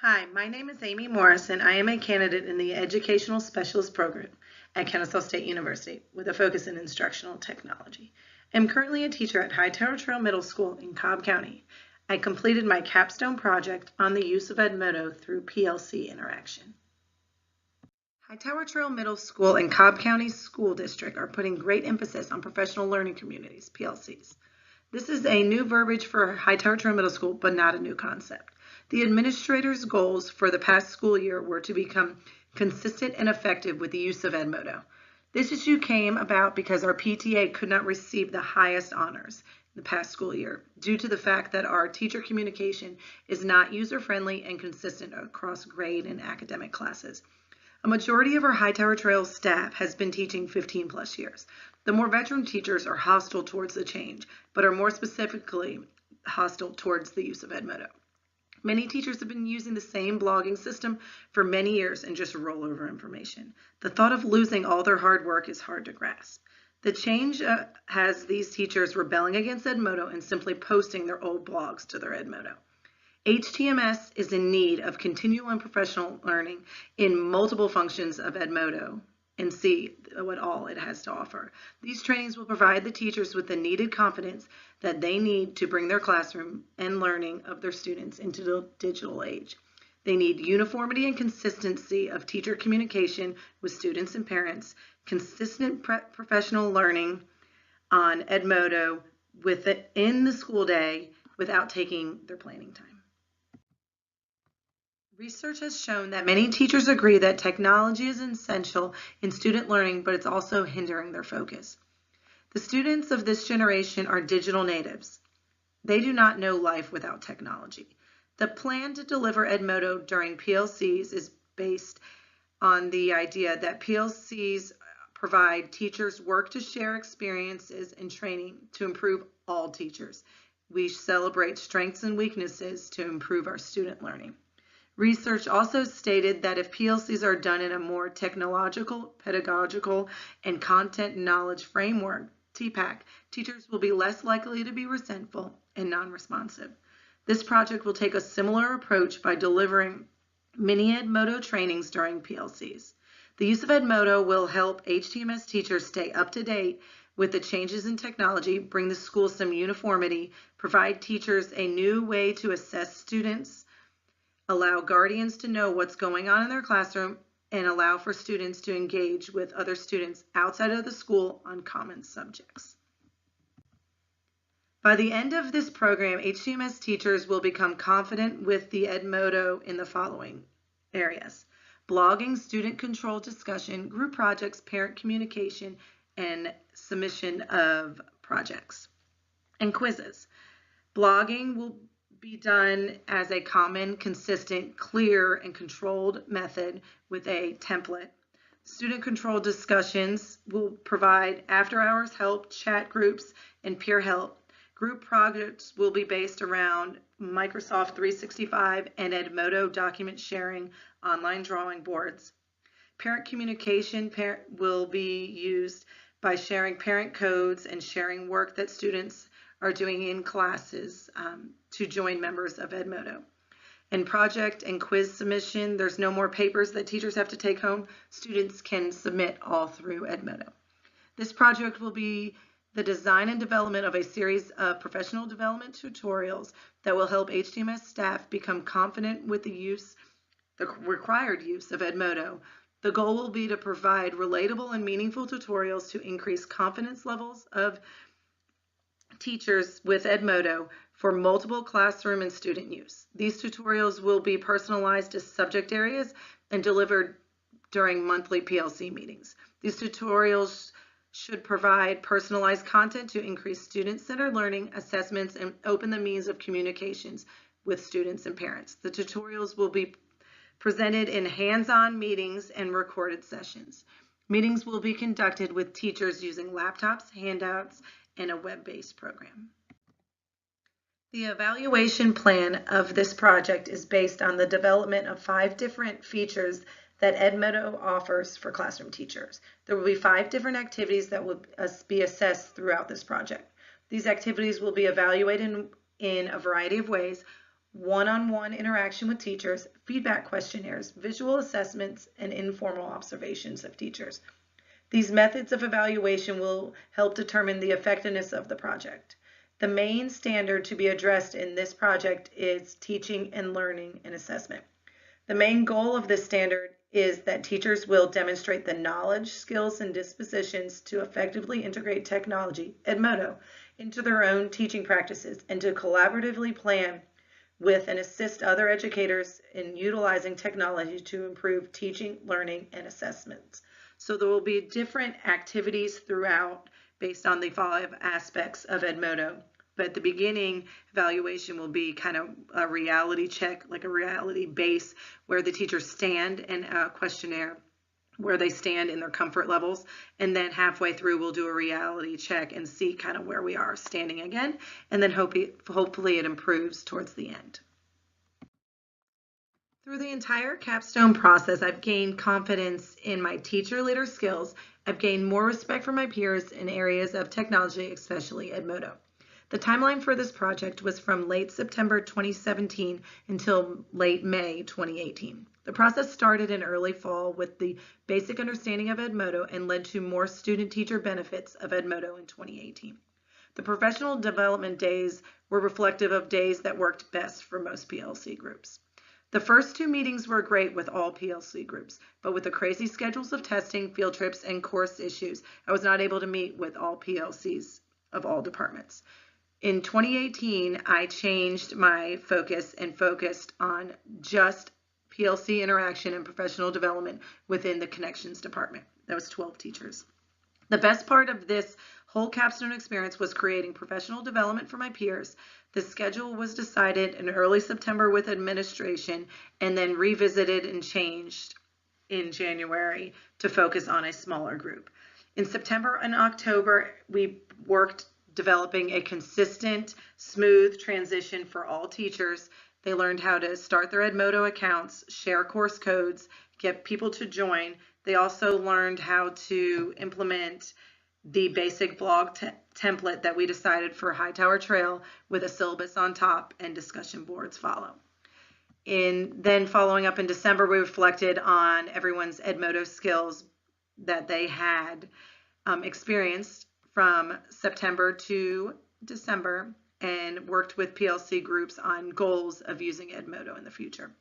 Hi, my name is Amy Morris, and I am a candidate in the Educational Specialist Program at Kennesaw State University with a focus in instructional technology. I'm currently a teacher at Hightower Trail Middle School in Cobb County. I completed my capstone project on the use of Edmodo through PLC interaction. Hightower Trail Middle School and Cobb County School District are putting great emphasis on professional learning communities, PLCs. This is a new verbiage for Hightower Trail Middle School, but not a new concept. The administrator's goals for the past school year were to become consistent and effective with the use of Edmodo. This issue came about because our PTA could not receive the highest honors in the past school year due to the fact that our teacher communication is not user-friendly and consistent across grade and academic classes. A majority of our Hightower Trail staff has been teaching 15 plus years. The more veteran teachers are hostile towards the change, but are more specifically hostile towards the use of Edmodo. Many teachers have been using the same blogging system for many years and just roll over information. The thought of losing all their hard work is hard to grasp. The change has these teachers rebelling against Edmodo and simply posting their old blogs to their Edmodo. HTMS is in need of continual and professional learning in multiple functions of Edmodo and see what all it has to offer. These trainings will provide the teachers with the needed confidence that they need to bring their classroom and learning of their students into the digital age. They need uniformity and consistency of teacher communication with students and parents, consistent professional learning on Edmodo within the school day without taking their planning time. Research has shown that many teachers agree that technology is essential in student learning, but it's also hindering their focus. The students of this generation are digital natives. They do not know life without technology. The plan to deliver Edmodo during PLCs is based on the idea that PLCs provide teachers work to share experiences and training to improve all teachers. We celebrate strengths and weaknesses to improve our student learning. Research also stated that if PLCs are done in a more technological, pedagogical, and content knowledge framework, TPAC, teachers will be less likely to be resentful and non-responsive. This project will take a similar approach by delivering mini Edmodo trainings during PLCs. The use of Edmodo will help HTMS teachers stay up to date with the changes in technology, bring the school some uniformity, provide teachers a new way to assess students, allow guardians to know what's going on in their classroom, and allow for students to engage with other students outside of the school on common subjects. By the end of this program, HTMS teachers will become confident with the Edmodo in the following areas: blogging, student-controlled discussion, group projects, parent communication, and submission of projects. And quizzes. Blogging will be done as a common, consistent, clear, and controlled method with a template. Student-controlled discussions will provide after-hours help, chat groups, and peer help. Group projects will be based around Microsoft 365 and Edmodo document sharing, online drawing boards. Parent communication will be used by sharing parent codes and sharing work that students are doing in classes to join members of Edmodo. In project and quiz submission, there's no more papers that teachers have to take home. Students can submit all through Edmodo. This project will be the design and development of a series of professional development tutorials that will help HTMS staff become confident with the required use of Edmodo. The goal will be to provide relatable and meaningful tutorials to increase confidence levels of teachers with Edmodo for multiple classroom and student use. These tutorials will be personalized to subject areas and delivered during monthly PLC meetings. These tutorials should provide personalized content to increase student-centered learning, assessments, and open the means of communications with students and parents. The tutorials will be presented in hands-on meetings and recorded sessions. Meetings will be conducted with teachers using laptops, handouts, and a web-based program. The evaluation plan of this project is based on the development of 5 different features that Edmodo offers for classroom teachers. There will be 5 different activities that will be assessed throughout this project. These activities will be evaluated in a variety of ways. one-on-one interaction with teachers, feedback questionnaires, visual assessments, and informal observations of teachers. These methods of evaluation will help determine the effectiveness of the project. The main standard to be addressed in this project is teaching and learning and assessment. The main goal of this standard is that teachers will demonstrate the knowledge, skills, and dispositions to effectively integrate technology, Edmodo, into their own teaching practices and to collaboratively plan with and assist other educators in utilizing technology to improve teaching, learning, and assessments. So there will be different activities throughout based on the 5 aspects of Edmodo. But the beginning evaluation will be kind of a reality check, like a reality base, where the teachers stand in a questionnaire where they stand in their comfort levels. And then halfway through, we'll do a reality check and see kind of where we are standing again. And then hopefully it improves towards the end. Through the entire Capstone process, I've gained confidence in my teacher leader skills. I've gained more respect for my peers in areas of technology, especially Edmodo. The timeline for this project was from late September 2017 until late May 2018. The process started in early fall with the basic understanding of Edmodo and led to more student-teacher benefits of Edmodo in 2018. The professional development days were reflective of days that worked best for most PLC groups. The first 2 meetings were great with all PLC groups, but with the crazy schedules of testing, field trips, and course issues, I was not able to meet with all PLCs of all departments. In 2018, I changed my focus and focused on just PLC interaction and professional development within the connections department. That was 12 teachers. The best part of this whole Capstone experience was creating professional development for my peers. The schedule was decided in early September with administration and then revisited and changed in January to focus on a smaller group. In September and October, we worked developing a consistent, smooth transition for all teachers. They learned how to start their Edmodo accounts, share course codes, get people to join. They also learned how to implement the basic blog template that we decided for Hightower Trail with a syllabus on top and discussion boards follow. Then following up in December, we reflected on everyone's Edmodo skills that they had experienced from September to December and worked with PLC groups on goals of using Edmodo in the future.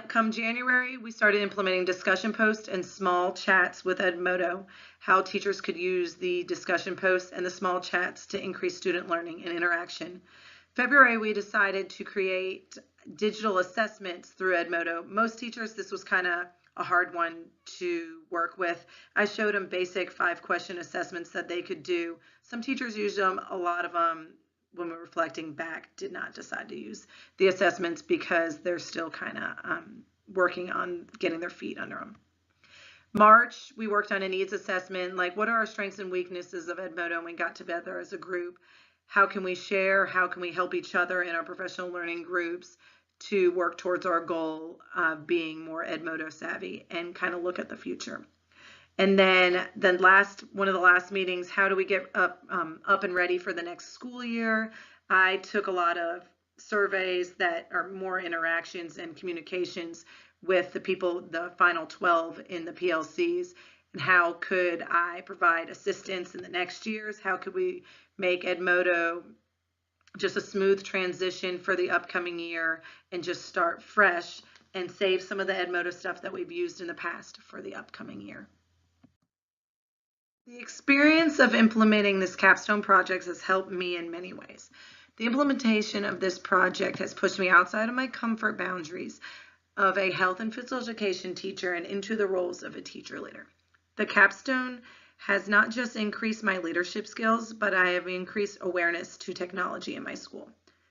Come January, we started implementing discussion posts and small chats with Edmodo, how teachers could use the discussion posts and the small chats to increase student learning and interaction. February, we decided to create digital assessments through Edmodo. Most teachers, this was kind of a hard one to work with. I showed them basic 5-question assessments that they could do. Some teachers used them, a lot of them, when we're reflecting back, did not decide to use the assessments because they're still kind of working on getting their feet under them. March, we worked on a needs assessment, like what are our strengths and weaknesses of Edmodo, and we got together as a group. How can we share? How can we help each other in our professional learning groups to work towards our goal of being more Edmodo savvy and kind of look at the future? And then one of the last meetings, how do we get up and ready for the next school year? I took a lot of surveys that are more interactions and communications with the people, the final 12 in the PLCs, and how could I provide assistance in the next years? How could we make Edmodo just a smooth transition for the upcoming year and just start fresh and save some of the Edmodo stuff that we've used in the past for the upcoming year. The experience of implementing this Capstone project has helped me in many ways. The implementation of this project has pushed me outside of my comfort boundaries of a health and physical education teacher and into the roles of a teacher leader. The Capstone has not just increased my leadership skills, but I have increased awareness to technology in my school.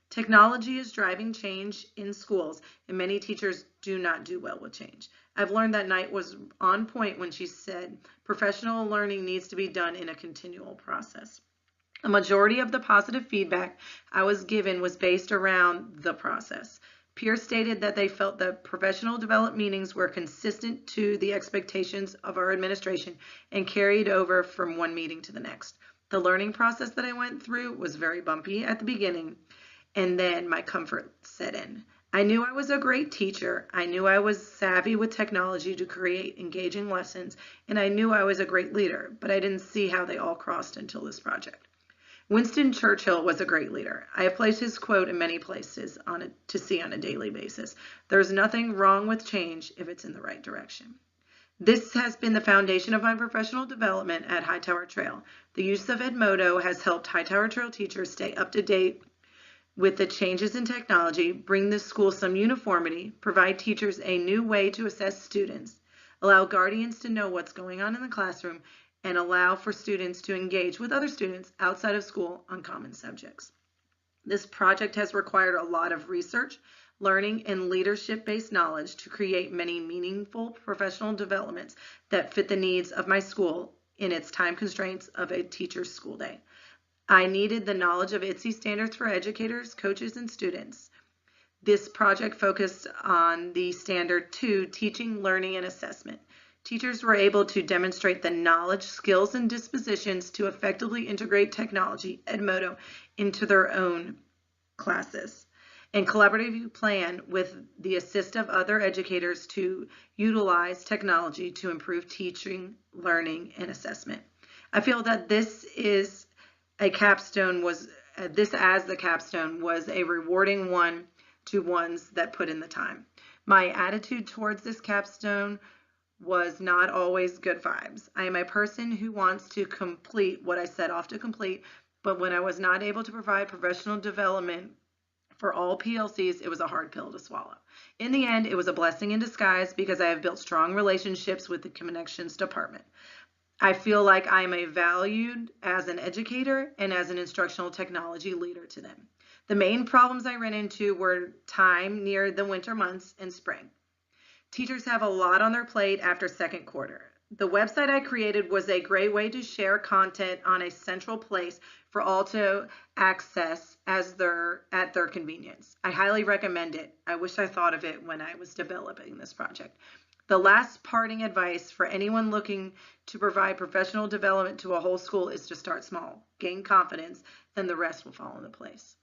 Technology is driving change in schools, and many teachers do not do well with change. I've learned that Knight was on point when she said professional learning needs to be done in a continual process. A majority of the positive feedback I was given was based around the process. Peers stated that they felt that professional development meetings were consistent to the expectations of our administration and carried over from one meeting to the next. The learning process that I went through was very bumpy at the beginning. and then my comfort set in. I knew I was a great teacher. I knew I was savvy with technology to create engaging lessons, and I knew I was a great leader, but I didn't see how they all crossed until this project. Winston Churchill was a great leader. I have placed his quote in many places to see on a daily basis. There's nothing wrong with change if it's in the right direction. This has been the foundation of my professional development at Hightower Trail. The use of Edmodo has helped Hightower Trail teachers stay up to date with the changes in technology, bring the school some uniformity, provide teachers a new way to assess students, allow guardians to know what's going on in the classroom, and allow for students to engage with other students outside of school on common subjects. This project has required a lot of research, learning, and leadership-based knowledge to create many meaningful professional developments that fit the needs of my school in its time constraints of a teacher's school day. I needed the knowledge of ITSE standards for educators, coaches, and students. This project focused on the standard 2, teaching, learning, and assessment. Teachers were able to demonstrate the knowledge, skills, and dispositions to effectively integrate technology, Edmodo, into their own classes, and collaboratively plan with the assist of other educators to utilize technology to improve teaching, learning, and assessment. I feel that this as the capstone was a rewarding one to ones that put in the time. My attitude towards this capstone was not always good vibes. I am a person who wants to complete what I set off to complete, but when I was not able to provide professional development for all PLCs, it was a hard pill to swallow. In the end, it was a blessing in disguise because I have built strong relationships with the Connections Department. I feel like I am valued as an educator and as an instructional technology leader to them. The main problems I ran into were time near the winter months and spring. Teachers have a lot on their plate after second quarter. The website I created was a great way to share content on a central place for all to access at their convenience. I highly recommend it. I wish I thought of it when I was developing this project. The last parting advice for anyone looking to provide professional development to a whole school is to start small, gain confidence, then the rest will fall into place.